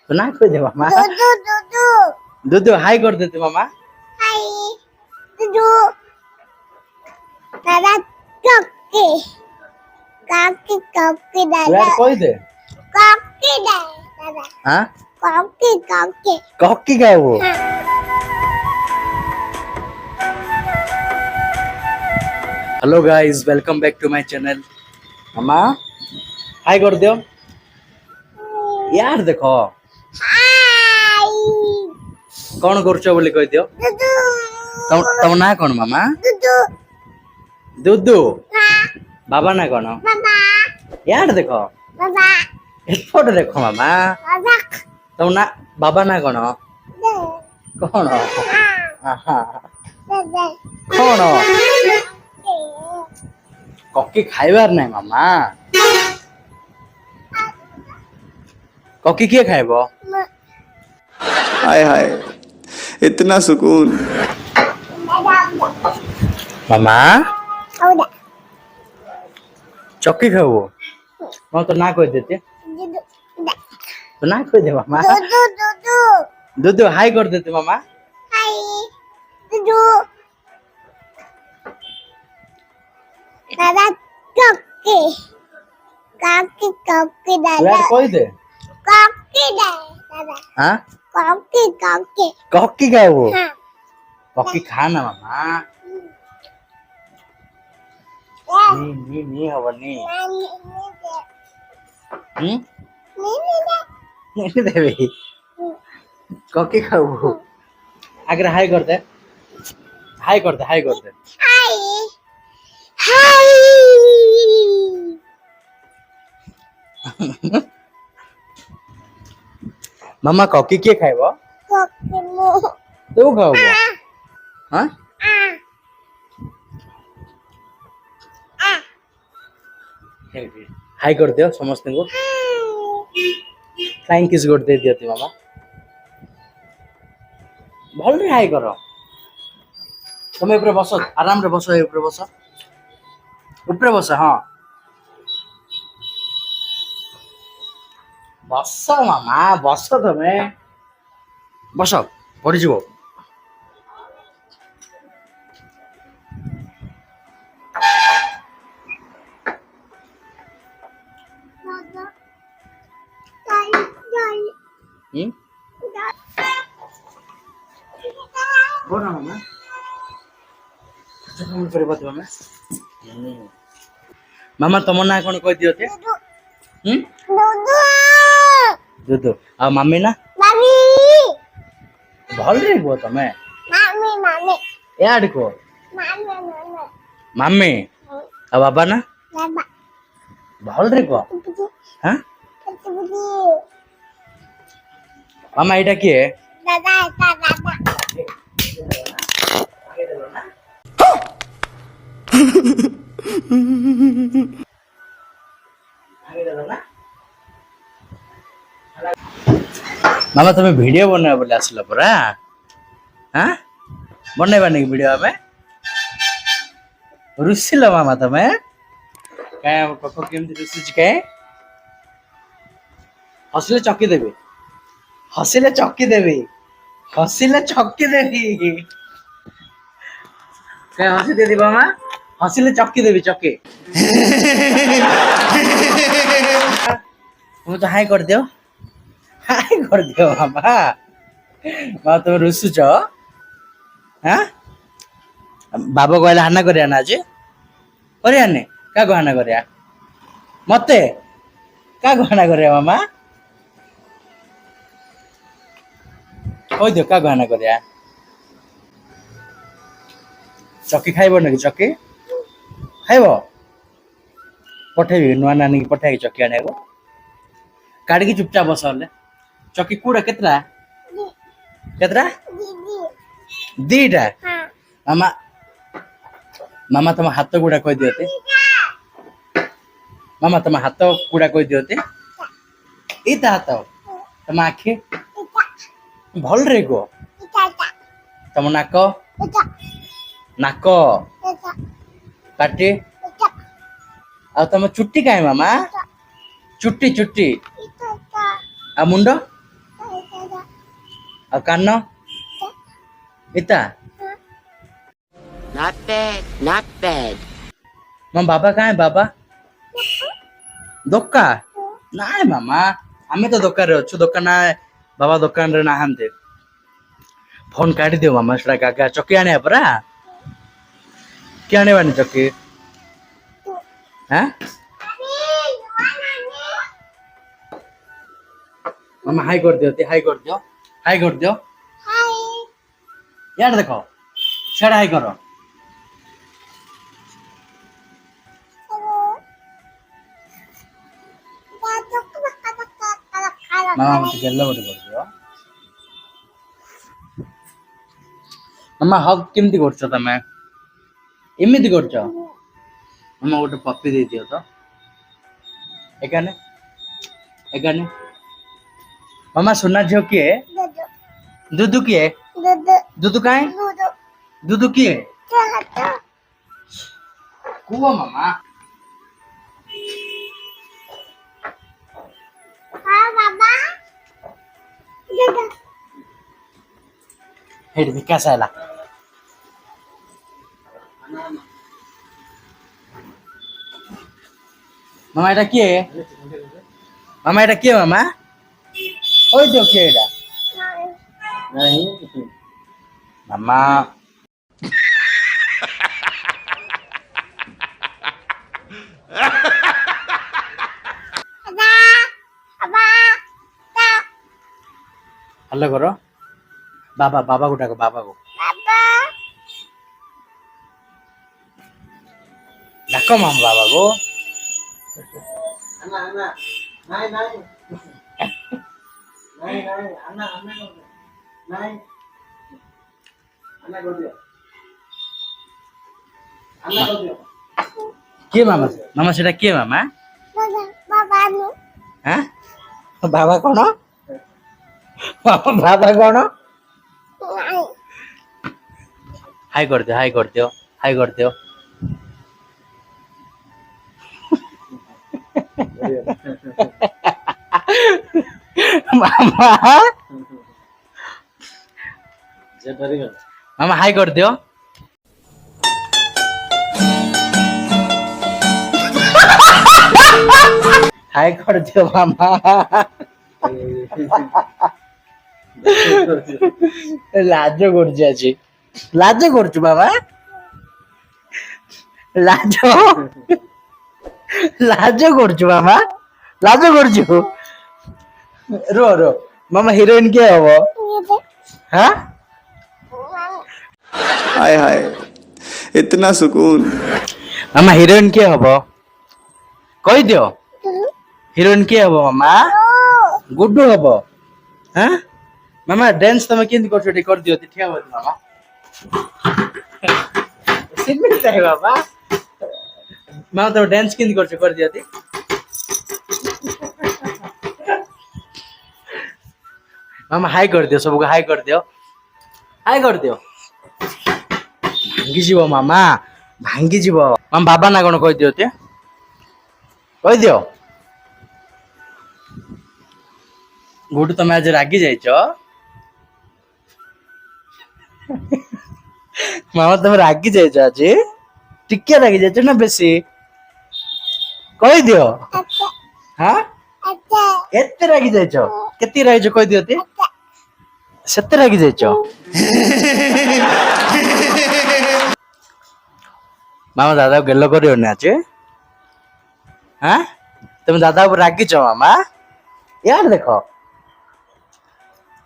तो ना कोई दे मामा। दुदू दुदू दुदू हाय कर देते मामा। हाय दुदू दादा काकी काकी काकी दादा यार कोई दे। काकी दादा हाँ काकी काकी कॉकी का है वो। हाँ hello guys welcome back to my channel. मामा हाय कर दियो यार। देखो हाय कौन करुଛ बोली कह दियो। दुदू तम ना कौन मामा। दुदू दुदू हाँ बाबा ना कौन बाबा यार। देखो बाबा फोटो देखो मामा। बाबा तम ना बाबा ना कौन दे कौन हाँ दे कौन कॉकी खाइबार नहीं मामा। कॉकी किए खाइबो। हाय हाय इतना सुकून। मामा औदा चक्की खाओ। मैं तो ना कोई देते। दुदू तो ना कोई दे मामा। दुदू दुदू दुदू हाय कर देते मामा। हाय दुदू दादा काकी काकी काकी दादा यार कोई दे। काकी दादा हाँ काकी काकी कॉकी का है वो। हाँ कॉकी खाना मामा। नी नी नी हवा नी। नहीं दे भाई। कॉकी खाओ। अगर हाय कर दे हाय कर दे हाय कर दे। हाय हाय मामा कॉकी किए खाइबो। काकी मो तू खाओ। हाँ हाय कर दियो समस्त को। फ्लाइंग किस कर दे दियो मामा। भल रे हाय करो। तुम ऊपर बस आराम रे बस ऊपर बस ऊपर बस। हाँ बस मामा बस तुम्हें बस पड़ी जीवो। बोला मामा फोन करे बात मामा। मामा तुम ना कौन कह दियो थे। दुदू आ मम्मी ना भल रे गो तमे यार को मम्मी आ बाबा ना भल रे गो। हाँ मामा एटा किए मामा तुम्हें वीडियो बना बोले आसला परा। हाँ बनैबा नहीं वीडियो हमें रुसिल मामा तुम्हें क्या पापा केमती रुसुच के हसिले चक्की देवी हसिले चक्की देवी हसिले चक्की देवी क्या हसी दे दी मामा हसिले चक्की देवी चक्की। तुम तो हाय कर दियो मामा। मामा तुम रुसुच। हाँ बाबा कहले हाना करिया ना आज करिया ने क्या हाना करिया मते क्या हाना करिया मामा कह दियो क्या हाना करिया। चक्की खाइब ना कि चक्की खाइब पठेबी नुआ नानी की पठेबी चक्की आने को काढ़ी चुपचाप बस हेले चक्की कूड़ा केतरा केतरा दीटा मामा मामा तुम हाथ गुड़ा कह दियोते मामा तुम हाथ गुड़ा कह दियोते इता हाथ तुम आखि भल रे गो तुम नाक नाक पाटी आ तुम चुट्टी काहे मामा चुट्टी चुट्टी आ मुंड ଆଉ କାନ ଇତା Not bad, not bad. ମୋ ବାବା କାହିଁ ବାବା ଦୋକା ନାଇଁ ମାମା ଆମେ ତ ଦୋକାନରେ ଅଛୁ ଦୋକାନ ବାବା ଦୋକାନରେ ନାହାନ୍ତି ଫୋନ କାଟିଦିଅ ମାମା ସେଟା ଗାଗା ଚକି ଆଣିବା ପରା କି ଆଣିବାନି ଚକି ହାଁ ମାମା ହାଇ କରିଦିଅ ହାଇ କରିଦିଅ ହାଇ କରିଦିଅ ଇଆଡେ ଦେଖ ସେଟା ହାଇ କର ମାମା ମତେ ଗେଲ ଗୋଟେ କରିଦିଅ ମାମା ହକ୍ କେମିତି କରୁଛ ତମେ ଏମିତି କରୁଛ ମାମା ଗୋଟେ ପପି ଦେଇଦିଅ ତ ଏକାନେ ଏକାନେ ମାମା ସୁନା ଝିଅ କିଏ ଦୁଦୁ କିଏ ଦୁଦୁ କାହିଁ ଦୁଦୁ କିଏ କୁହ ମାମା ହେଇଟି ବିକାଶ ହେଲା ମାମା এটা କିଏ ମାମା এটা କିଏ ମାମା ওই তো କିଏ এটা ମାମା ହ୍ୟାଲୋ କର ବାବା ବାବା କୁ ଡାକ ବାବା କୁ ଡାକ ମାମା ବାବା କୁ କିଏ ମାମା ମାମା ସେଟା କିଏ ମାମା ହାଁ ବାବା କଣ ବାବା କଣ ହାଇ କରିଦିଅ ହାଇ କରିଦିଅ ହାଇ କରିଦିଅ ମାମା ମାମା ହାଇ କରିଦିଅ ହାଇ କରିଦିଅ ମାମା ଲାଜ କରୁଛି ଆଜି ଲାଜ କରୁଛୁ ବାବା ଲାଜ ଲାଜ କରୁଛୁ ମାମା ଲାଜ କରୁଛୁ रो रो मामा हीरोइन क्या है वो हाँ हाय हाय इतना सुकून मामा हीरोइन क्या है वो कही दियो हीरोइन क्या है वो मामा गुड्डू है वो हाँ मामा डांस तो मैं किंतु कर दियो ठीक है मामा सिमिलता है बाबा मामा तो डांस किंतु कर दियो थी मामा हाई कर दियो सबको हाई कर दियो हाई कर दियो भांगी जीव मामा भांगी जीव मामा बाबा ना कौन कह दियो ते कह दियो गुडू तुम आज रागी जाइछ मामा तुम रागी जाइछ आज टिके रागी जाइछ ना बेसी कह दियो हाँ केते रागी जाइछ केते रागी कह दियो ते सेते रागी जाइछ मामा दादा को गेलो करियो ना आज हाँ तुम दादा को रागी छ मामा यार देखो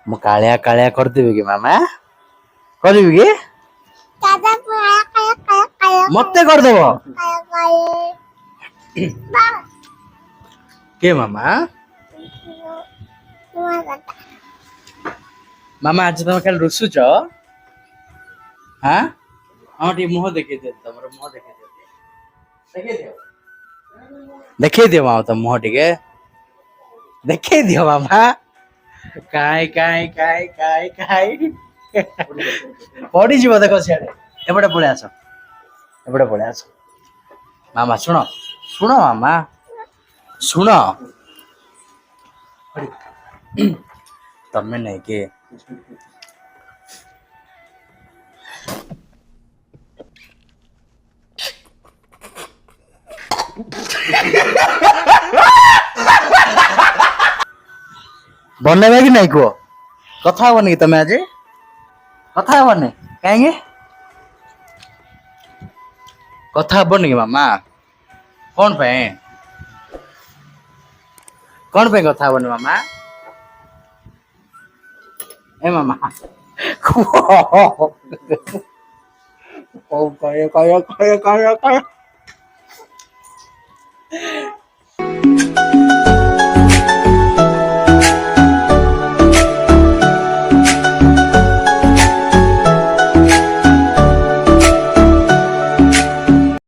मु कालिया कालिया कर देबी कि मामा करबी कि मते कर देबो के मामा मामा आज तुम खाली रुसुच हाँ हाँ टी मुह देखे दियो तुम मुह देखे दियो देखे दियो मामा तुम मुह टिके देखे दियो मामा काय काय काय काय काय पड़ी जीव देखो सियाड़े एपटे पळे आस एपटे पळे आस मामा सुनो सुनो मामा सुनो ତମେ ନାଇଁ କି ବନେଇବା କି ନାଇଁ କୁହ କଥା ହବନି କି ତମେ ଆଜି କଥା ହବନି କାହିଁକି କଥା ହବନି କି ମାମା କଣ ପାଇଁ କଥା ହବନି ମାମା ଏ ମାମା କୁହ କହ